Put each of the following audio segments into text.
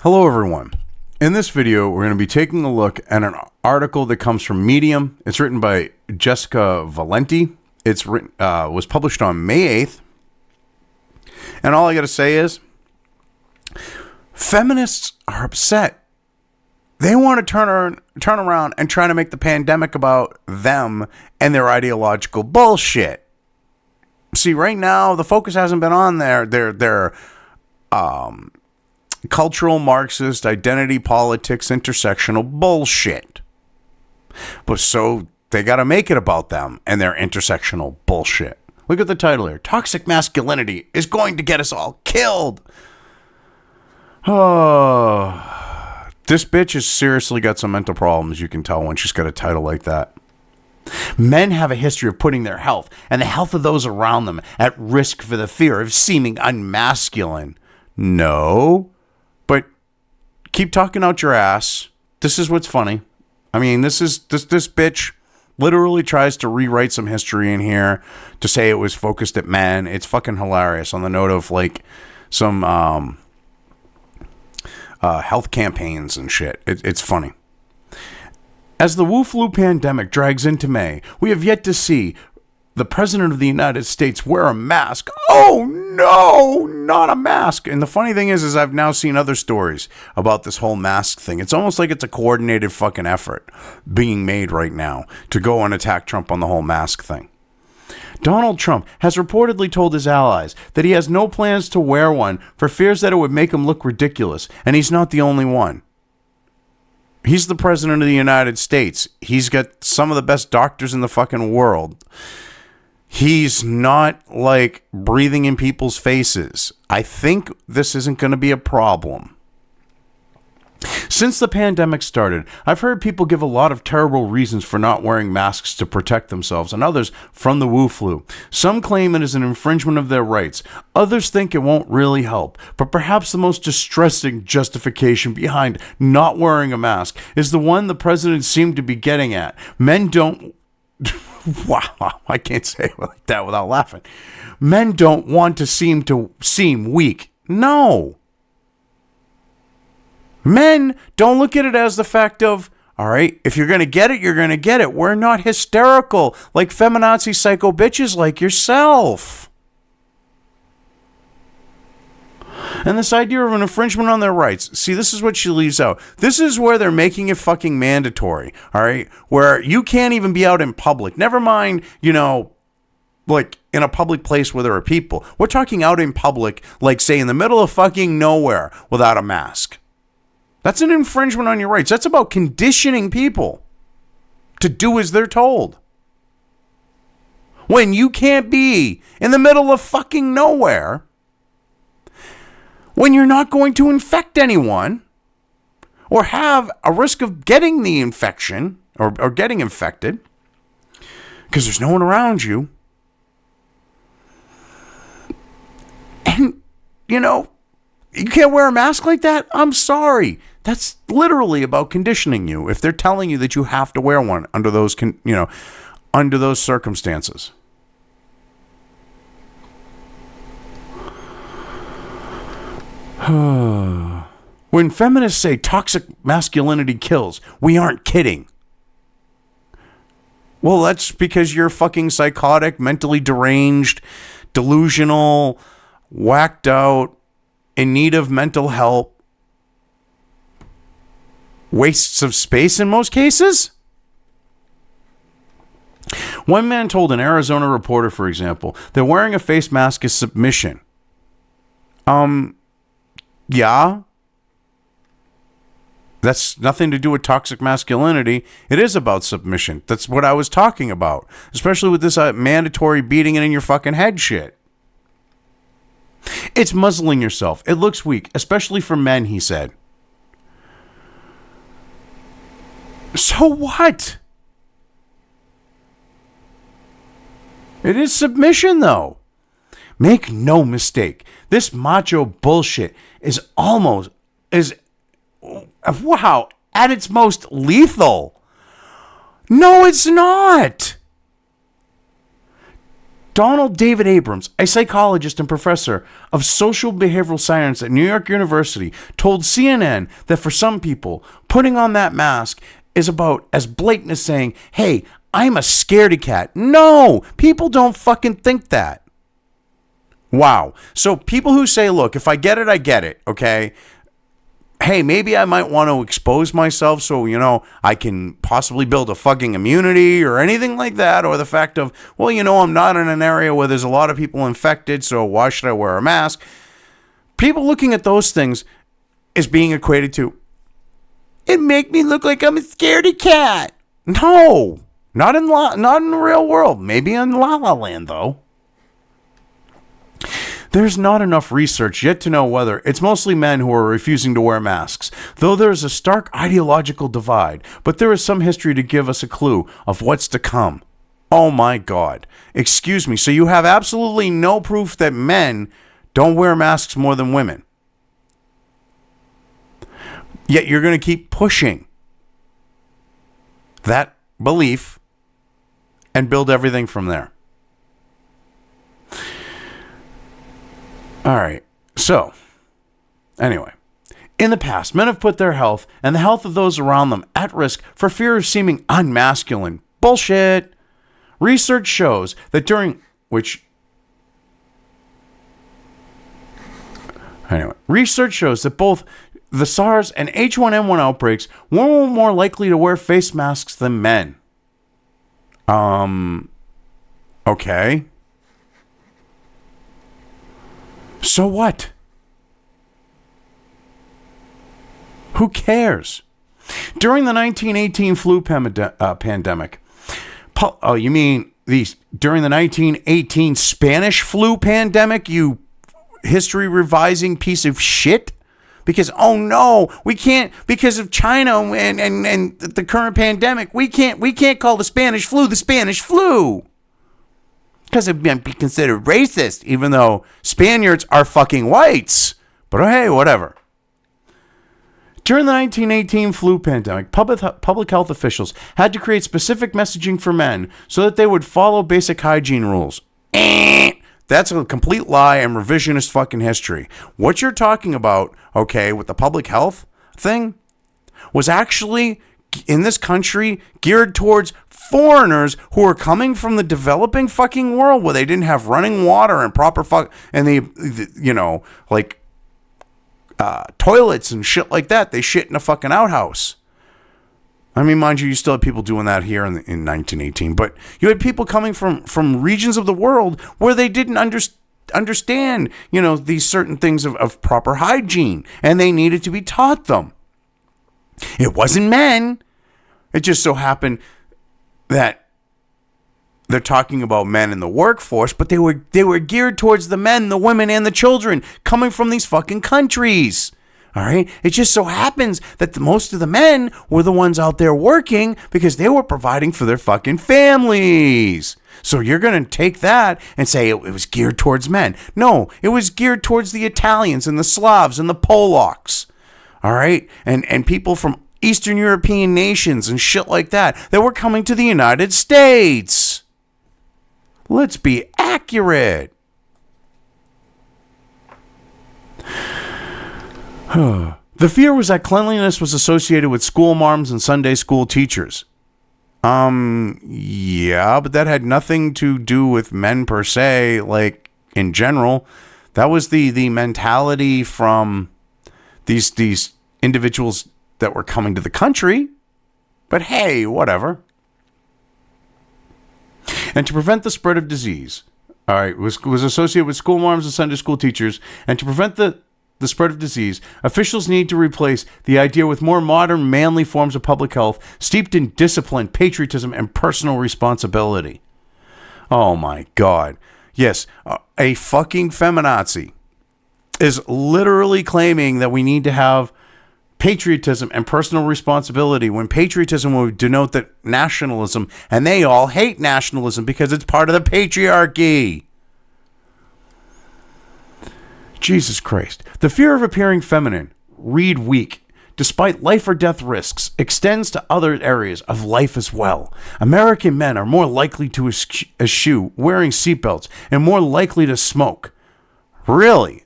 Hello everyone. In this video, we're going to be taking a look at an article that comes from Medium. It's written by Jessica Valenti. It's written, was published on May 8th. And all I got to say is, feminists are upset. They want to turn around and try to make the pandemic about them and their ideological bullshit. See, right now, the focus hasn't been on their cultural Marxist identity politics intersectional bullshit. But so they got to make it about them and their intersectional bullshit. Look at the title here. Toxic masculinity is going to get us all killed. Oh, this bitch has seriously got some mental problems, you can tell when she's got a title like that. Men have a history of putting their health and the health of those around them at risk for the fear of seeming unmasculine. No, but keep talking out your ass. This is what's funny. I mean, this bitch literally tries to rewrite some history in here to say it was focused at men. It's fucking hilarious on the note of like some health campaigns and shit. It's funny. As the Wu flu pandemic drags into May, we have yet to see the President of the United States wear a mask. Oh no, not a mask. And the funny thing is I've now seen other stories about this whole mask thing. It's almost like it's a coordinated fucking effort being made right now to go and attack Trump on the whole mask thing. Donald Trump has reportedly told his allies that he has no plans to wear one for fears that it would make him look ridiculous. And he's not the only one. He's the President of the United States. He's got some of the best doctors in the fucking world. He's not like breathing in people's faces. I think this isn't going to be a problem. Since the pandemic started, I've heard people give a lot of terrible reasons for not wearing masks to protect themselves and others from the Wu flu. Some claim it is an infringement of their rights. Others think it won't really help. But perhaps the most distressing justification behind not wearing a mask is the one the president seemed to be getting at. Men don't... Wow, I can't say it like that without laughing. Men don't want to seem weak. No. Men don't look at it as the fact of, all right, if you're going to get it, you're going to get it. We're not hysterical like feminazi psycho bitches like yourself. And this idea of an infringement on their rights. See, this is what she leaves out. This is where they're making it fucking mandatory, all right? Where you can't even be out in public. Never mind, like in a public place where there are people. We're talking out in public, like say in the middle of fucking nowhere without a mask. That's an infringement on your rights. That's about conditioning people to do as they're told. When you can't be in the middle of fucking nowhere, when you're not going to infect anyone or have a risk of getting the infection or getting infected because there's no one around you. And, you can't wear a mask like that? I'm sorry. That's literally about conditioning you if they're telling you that you have to wear one under those, under those circumstances. When feminists say toxic masculinity kills, we aren't kidding. Well, that's because you're fucking psychotic, mentally deranged, delusional, whacked out, in need of mental help, wastes of space in most cases. One man told an Arizona reporter, for example, that wearing a face mask is submission. Yeah. That's nothing to do with toxic masculinity. It is about submission. That's what I was talking about. Especially with this mandatory beating it in your fucking head shit. It's muzzling yourself. It looks weak, especially for men, he said. So what? It is submission, though. Make no mistake. This macho bullshit is wow, at its most lethal. No, it's not. Donald David Abrams, a psychologist and professor of social behavioral science at New York University, told CNN that for some people, putting on that mask is about as blatant as saying, hey, I'm a scaredy cat. No, people don't fucking think that. Wow. So people who say, look, if I get it, I get it, okay? Hey, maybe I might want to expose myself so, I can possibly build a fucking immunity or anything like that. Or the fact of, well, I'm not in an area where there's a lot of people infected, so why should I wear a mask? People looking at those things is being equated to, it make me look like I'm a scaredy cat. No, not in the real world. Maybe in La La Land, though. There's not enough research yet to know whether it's mostly men who are refusing to wear masks, though there is a stark ideological divide, but there is some history to give us a clue of what's to come. Oh my God. Excuse me, so you have absolutely no proof that men don't wear masks more than women. Yet you're going to keep pushing that belief and build everything from there. All right. So, anyway, in the past, men have put their health and the health of those around them at risk for fear of seeming unmasculine. Bullshit. Research shows that research shows that both the SARS and H1N1 outbreaks were more likely to wear face masks than men. Okay. So what? Who cares? During the 1918 flu pandemic. Oh, you mean during the 1918 Spanish flu pandemic, you history revising piece of shit? Because, oh no, we can't, because of China and the current pandemic, we can't call the Spanish flu. Because it might be considered racist, even though Spaniards are fucking whites. But hey, whatever. During the 1918 flu pandemic, public health officials had to create specific messaging for men so that they would follow basic hygiene rules. That's a complete lie and revisionist fucking history. What you're talking about, okay, with the public health thing, was actually in this country geared towards foreigners who are coming from the developing fucking world where they didn't have running water and proper toilets and shit like that. They shit in a fucking outhouse. I mean, mind you still had people doing that here in 1918, but you had people coming from regions of the world where they didn't understand, these certain things of proper hygiene, and they needed to be taught them. It wasn't men. It just so happened that they're talking about men in the workforce, but they were geared towards the men, the women, and the children coming from these fucking countries. All right? It just so happens that most of the men were the ones out there working because they were providing for their fucking families. So you're going to take that and say it was geared towards men. No, it was geared towards the Italians and the Slavs and the Polacks. All right? And people from Eastern European nations and shit like that were coming to the United States. Let's be accurate. The fear was that cleanliness was associated with school marms and Sunday school teachers. Yeah, but that had nothing to do with men per se, like in general. That was the mentality from these individuals that were coming to the country. But hey, whatever. And to prevent the spread of disease, all right, was associated with school marms and Sunday school teachers. And to prevent the spread of disease, officials need to replace the idea with more modern, manly forms of public health, steeped in discipline, patriotism, and personal responsibility. Oh my God. Yes, a fucking feminazi is literally claiming that we need to have patriotism and personal responsibility when patriotism would denote that nationalism, and they all hate nationalism because it's part of the patriarchy. Jesus Christ. The fear of appearing feminine, read weak, despite life or death risks, extends to other areas of life as well. American men are more likely to eschew wearing seatbelts and more likely to smoke. Really?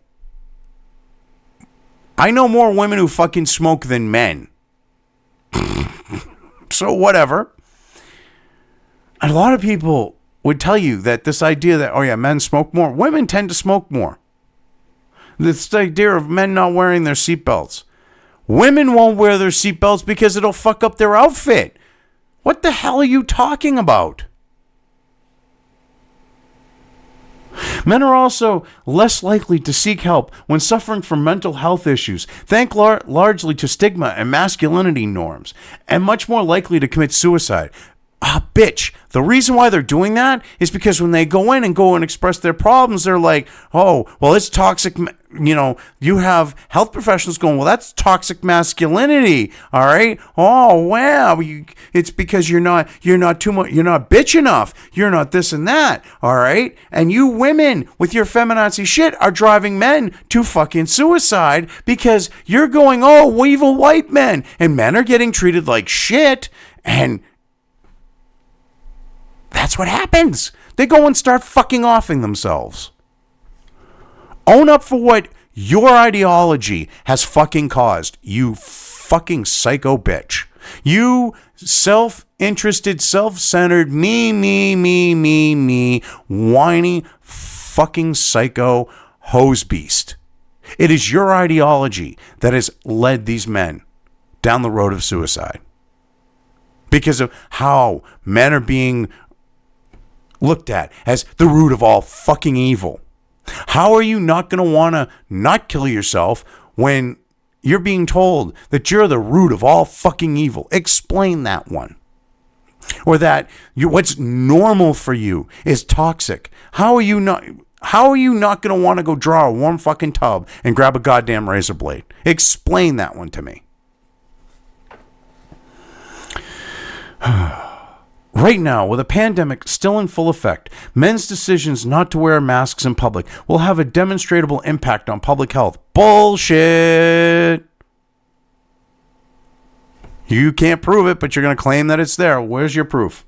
I know more women who fucking smoke than men. So whatever. A lot of people would tell you that this idea that, oh yeah, men smoke more. Women tend to smoke more. This idea of men not wearing their seatbelts. Women won't wear their seatbelts because it'll fuck up their outfit. What the hell are you talking about? Men are also less likely to seek help when suffering from mental health issues, thanks largely to stigma and masculinity norms, and much more likely to commit suicide. Bitch. The reason why they're doing that is because when they go in and express their problems, they're like, oh, well, it's toxic. You have health professionals going, well, that's toxic masculinity. All right. Oh, wow. It's because you're not too much. You're not bitch enough. You're not this and that. All right. And you women with your feminazi shit are driving men to fucking suicide because you're going, oh, evil white men, and men are getting treated like shit. And that's what happens. They go and start fucking offing themselves. Own up for what your ideology has fucking caused, you fucking psycho bitch. You self-interested, self-centered, me, whiny fucking psycho hose beast. It is your ideology that has led these men down the road of suicide. Because of how men are being looked at as the root of all fucking evil. How are you not going to want to not kill yourself when you're being told that you're the root of all fucking evil? Explain that one. Or that what's normal for you is toxic. How are you not going to want to go draw a warm fucking tub and grab a goddamn razor blade? Explain that one to me. Right now, with a pandemic still in full effect, men's decisions not to wear masks in public will have a demonstrable impact on public health. Bullshit! You can't prove it, but you're going to claim that it's there. Where's your proof?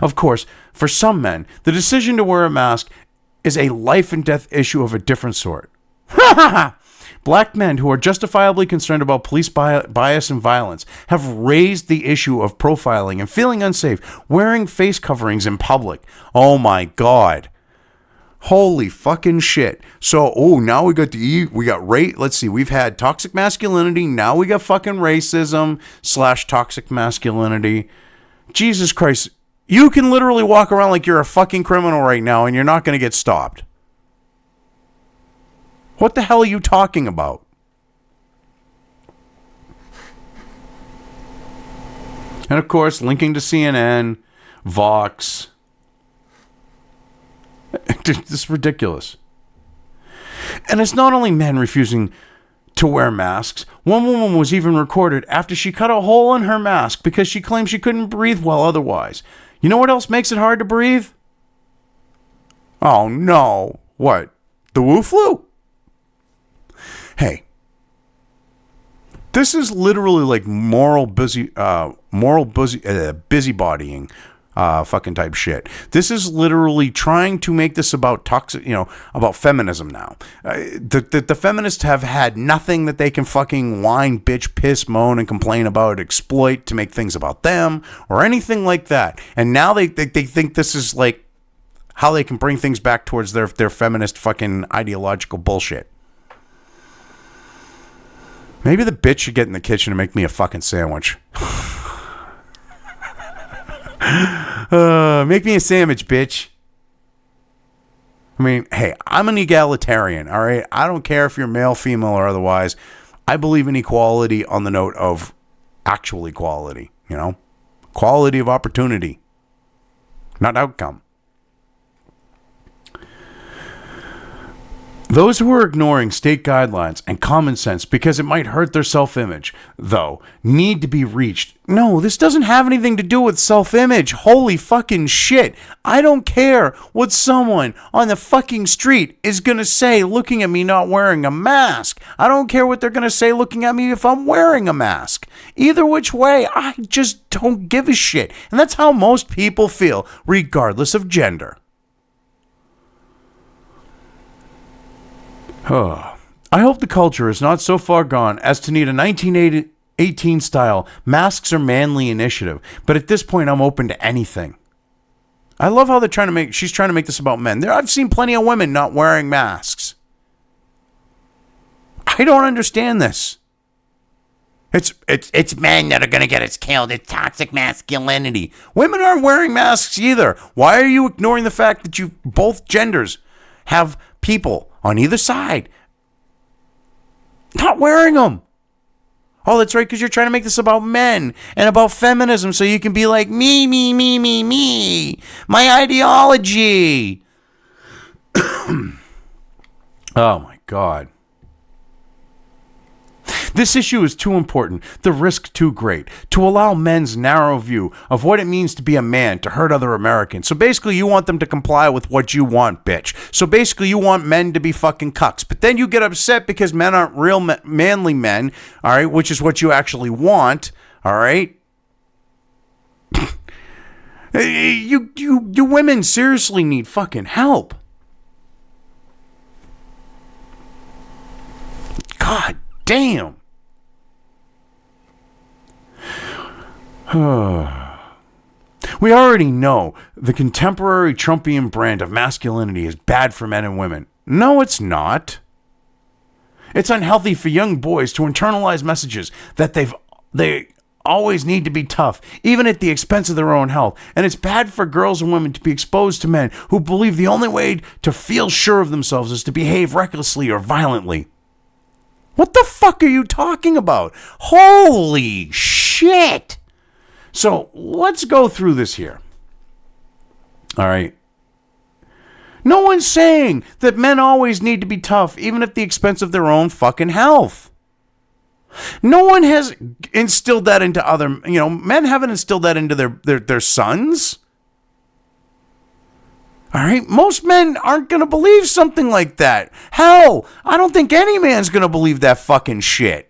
Of course, for some men, the decision to wear a mask is a life and death issue of a different sort. Black men who are justifiably concerned about police bias and violence have raised the issue of profiling and feeling unsafe wearing face coverings in public. Oh my God. Holy fucking shit. So, now we got let's see, we've had toxic masculinity, now we got fucking racism / toxic masculinity. Jesus Christ. You can literally walk around like you're a fucking criminal right now and you're not going to get stopped. What the hell are you talking about? And of course, linking to CNN, Vox. This is ridiculous. And it's not only men refusing to wear masks. One woman was even recorded after she cut a hole in her mask because she claimed she couldn't breathe well otherwise. You know what else makes it hard to breathe? Oh no. What? The Wu flu? Hey, this is literally like busybodying fucking type shit. This is literally trying to make this about about feminism now. The feminists have had nothing that they can fucking whine, bitch, piss, moan, and complain about, exploit to make things about them or anything like that. And now they think this is like how they can bring things back towards their feminist fucking ideological bullshit. Maybe the bitch should get in the kitchen and make me a fucking sandwich. Make me a sandwich, bitch. I mean, hey, I'm an egalitarian, all right? I don't care if you're male, female, or otherwise. I believe in equality on the note of actual equality, quality of opportunity, not outcome. Those who are ignoring state guidelines and common sense because it might hurt their self-image, though, need to be reached. No, this doesn't have anything to do with self-image. Holy fucking shit. I don't care what someone on the fucking street is going to say looking at me not wearing a mask. I don't care what they're going to say looking at me if I'm wearing a mask. Either which way, I just don't give a shit. And that's how most people feel, regardless of gender. I hope the culture is not so far gone as to need a 1918 style masks are manly initiative, but at this point I'm open to anything. I love how she's trying to make this about men. I've seen plenty of women not wearing masks. I don't understand this. It's men that are going to get us killed. It's toxic masculinity. Women aren't wearing masks either. Why are you ignoring the fact that both genders have people on either side not wearing them? Oh, that's right, because you're trying to make this about men and about feminism so you can be like, me, my ideology. Oh my God. This issue is too important, the risk too great, to allow men's narrow view of what it means to be a man to hurt other Americans. So basically, you want them to comply with what you want, bitch. So basically, you want men to be fucking cucks. But then you get upset because men aren't real manly men, all right, which is what you actually want, all right? You women seriously need fucking help. God damn. We already know the contemporary Trumpian brand of masculinity is bad for men and women. No, it's not. It's unhealthy for young boys to internalize messages that they always need to be tough, even at the expense of their own health. And it's bad for girls and women to be exposed to men who believe the only way to feel sure of themselves is to behave recklessly or violently. What the fuck are you talking about? Holy shit! So let's go through this here. All right. No one's saying that men always need to be tough, even at the expense of their own fucking health. No one has instilled that into men haven't instilled that into their sons. All right. Most men aren't going to believe something like that. Hell, I don't think any man's going to believe that fucking shit.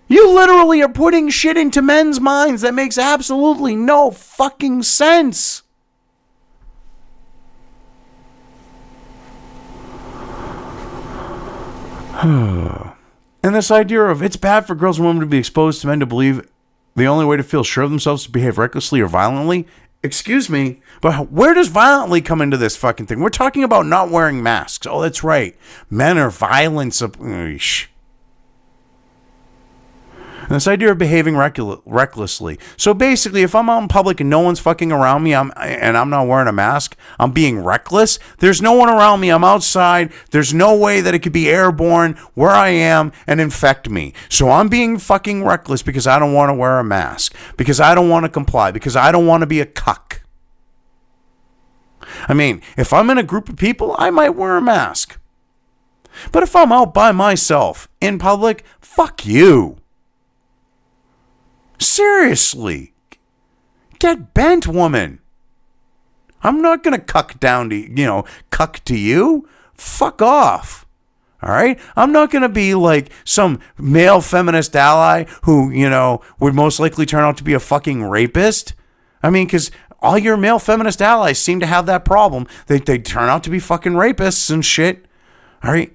You literally are putting shit into men's minds that makes absolutely no fucking sense. And this idea of it's bad for girls and women to be exposed to men to believe the only way to feel sure of themselves is to behave recklessly or violently. Excuse me, but where does violently come into this fucking thing? We're talking about not wearing masks. Oh, that's right. Men are violent. And this idea of behaving recklessly. So basically, if I'm out in public and no one's fucking around me and I'm not wearing a mask, I'm being reckless. There's no one around me. I'm outside. There's no way that it could be airborne where I am and infect me. So I'm being fucking reckless because I don't want to wear a mask, because I don't want to comply, because I don't want to be a cuck. I mean, if I'm in a group of people, I might wear a mask. But if I'm out by myself in public, fuck you. Seriously. Get bent, woman. I'm not going to cuck to you. Fuck off. All right? I'm not going to be like some male feminist ally who, would most likely turn out to be a fucking rapist. I mean, because all your male feminist allies seem to have that problem. They turn out to be fucking rapists and shit. All right?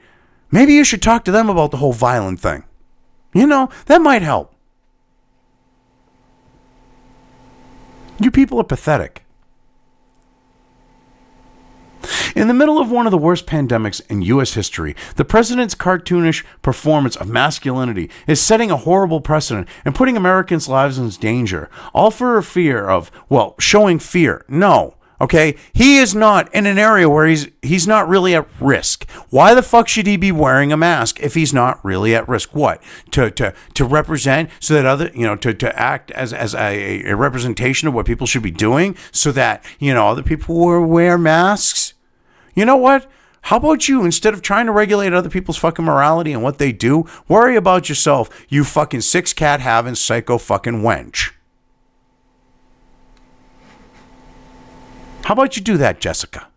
Maybe you should talk to them about the whole violent thing. That might help. You people are pathetic. In the middle of one of the worst pandemics in U.S. history, the president's cartoonish performance of masculinity is setting a horrible precedent and putting Americans' lives in danger, all for fear of, showing fear. No. Okay, he is not in an area where he's not really at risk. Why the fuck should he be wearing a mask if he's not really at risk? What? To represent so that to act as a representation of what people should be doing so that, other people will wear masks? You know what? How about you, instead of trying to regulate other people's fucking morality and what they do, worry about yourself, you fucking six-cat having psycho fucking wench. How about you do that, Jessica?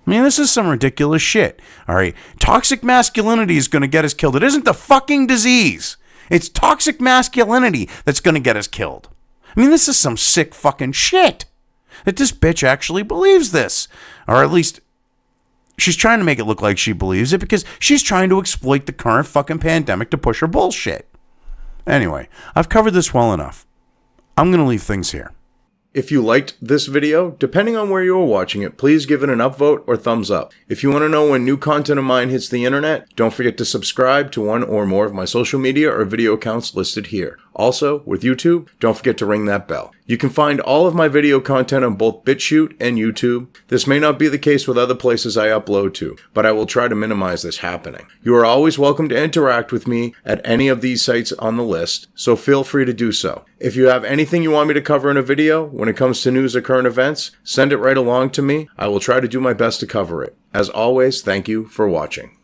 I mean, this is some ridiculous shit. All right. Toxic masculinity is going to get us killed. It isn't the fucking disease. It's toxic masculinity that's going to get us killed. I mean, this is some sick fucking shit. That this bitch actually believes this. Or at least she's trying to make it look like she believes it because she's trying to exploit the current fucking pandemic to push her bullshit. Anyway, I've covered this well enough. I'm going to leave things here. If you liked this video, depending on where you are watching it, please give it an upvote or thumbs up. If you want to know when new content of mine hits the internet, don't forget to subscribe to one or more of my social media or video accounts listed here. Also, with YouTube, don't forget to ring that bell. You can find all of my video content on both BitChute and YouTube. This may not be the case with other places I upload to, but I will try to minimize this happening. You are always welcome to interact with me at any of these sites on the list, so feel free to do so. If you have anything you want me to cover in a video when it comes to news or current events, send it right along to me. I will try to do my best to cover it. As always, thank you for watching.